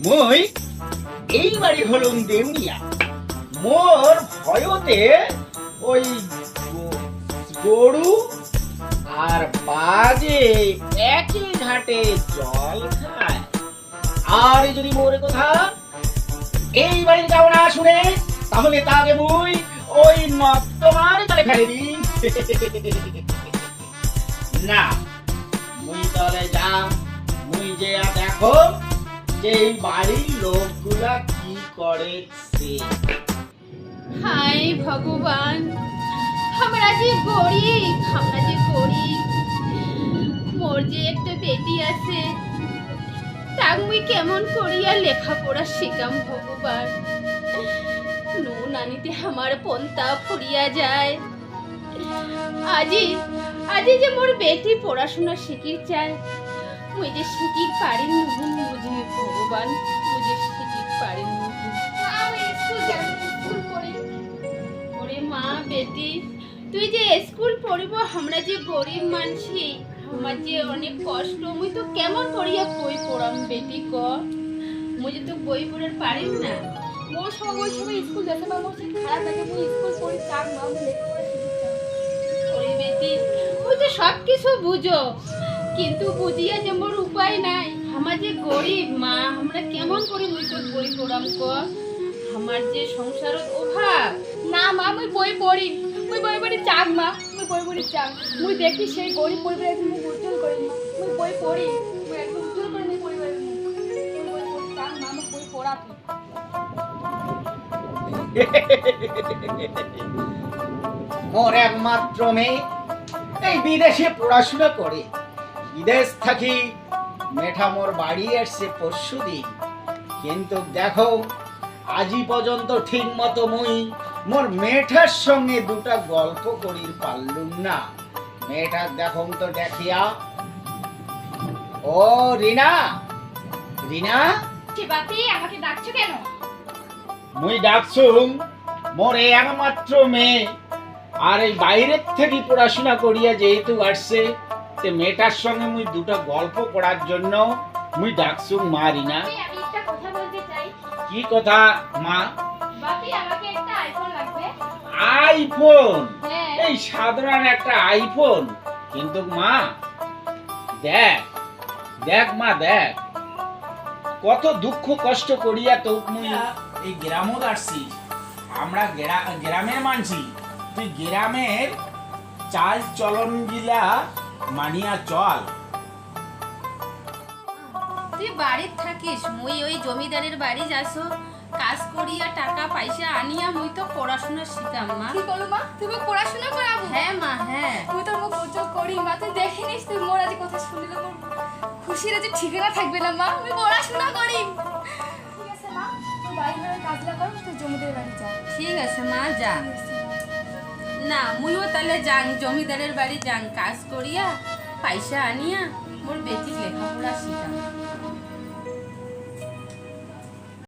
মই এইবারে হলুম দেউনিয়া। মোর ভয়তে ওই গরু আর বাজে একই ঘাটে জল খায়। আর যদি মোর কথা এই বাড়ি যাও না শুনে, তাহলে তাকে মুই ওই নর্দমার তলে ফেলে দিই। না, মুই তলে যাম, মুই যে দেখো যে এই বাড়ির লোকগুলা কি করেছে। হায় ভগবান, আমরা যে গরিব, মোর যে একটা বেটি আছে, তাক মুই কেমন করিয়া লেখাপড়া শিখাম ভগবান। নুন আনিতে আমার পন্তা ফুরিয়া যায়। আজি যে মোর বেটি পড়াশোনা শিখি চায়, মুই যে শিখি পারি নুন বুঝি ভগবান, মুঝে শিখি পারি নুন। ওরে মা বেটি, তুই যে স্কুল পড়িব, আমরা যে গরিব মানছি, আমার যে অনেক কষ্ট, মুই তো কেমন করিয়া বই পড়াম বেটি ক? মুই যে তো বই পড়ার পারি না। মোর সময় স্কুল যেতে না, মোর খারাপ লাগে, মুই স্কুল পড়ি চাক না, আমি লেখাপড়া শিখি চাক। ওরে বেটি, মুই তো সব কিছু বুঝো, কিন্তু বুঝিয়া যে মোর উপায় নাই। আমার যে গরিব মা, আমরা কেমন করে মুই তো বই পড়াম ক? আমার যে সংসারত অভাব। না মা, মুই বই পড়ি, মুই বই পড়ি চাক মা, মুই বই পড়ি চাক। মুই দেখি সেই গরিব পরিবারের একদিন মুই উজ্জ্বল করি মা, মুই বই পড়ি, মুই একদম উজ্জ্বল করে মুই পরিবারের মুখ। মুই বই পড়ি চাক মা, মুই বই পড়াবি। মোর একমাত্র মেয়ে এই বিদেশে পড়াশোনা করে। বিদেশ থাকি মেঠা মোর বাড়ি আসছে পরশুদিন, কিন্তু দেখো আজি পর্যন্ত ঠিক মতো মুই মোর মেঠার সঙ্গে দুটা গল্প করির পারলুম না। মেয়েটা দেখো তো দেখিয়া। ও রিনা, রিনা, কি বাতি, আমাকে ডাকছো কেন? মুই ডাকছুম মোর এই একমাত্র মেয়ে, আর এই বাইরের থেকে পড়াশোনা করিয়া যেহেতু আসছে, তে মেয়েটার সঙ্গে মুই দুটো গল্প করার জন্য মুই ডাকছুম মা রিনা। আমি একটা কথা বলতে চাই। কি কথা মা? বাতি, আমাকে একটা আইফোন লাগবে। আইফোন? হ্যাঁ। এই সাধারণ একটা আইফোন? কিন্তু মা দেখ, দেখ মা দেখ, কত দুঃখ কষ্ট করিয়া তো মুই এই গ্রামত আসছি। আমরা গ্রামের মানছি, তুই গ্রামের চাল চলন গিলা মানিয়া চল। তুই বাড়িতে থাকিস, মুই ওই জমিদারের বাড়ি যাসো, কাজ করিয়া টাকা পয়সা আনিয়া মুই তো পড়াশোনা শিখাম মা। কি করো মা, তুমি পড়াশোনা করাবো? হ্যাঁ মা, হ্যাঁ। তুই তোর মুখ উজ্জ্বল করি মা, তুই দেখে নিস, তুই মোর আজ কথা শুনলে মোর খুশির আজ ঠিকানা থাকবে না মা। আমি পড়াশোনা করি। ঠিক আছে মা, তুই বাড়ি ঘরে কাজলা কর, তুই জমিদারের বাড়ি যা। ঠিক আছে মা, যা। না, মুইও তাহলে যাং জমিদারের বাড়ি যাং, কাজ করিয়া পয়সা আনিয়া মোর বেটির লেখাপড়া শিখাম।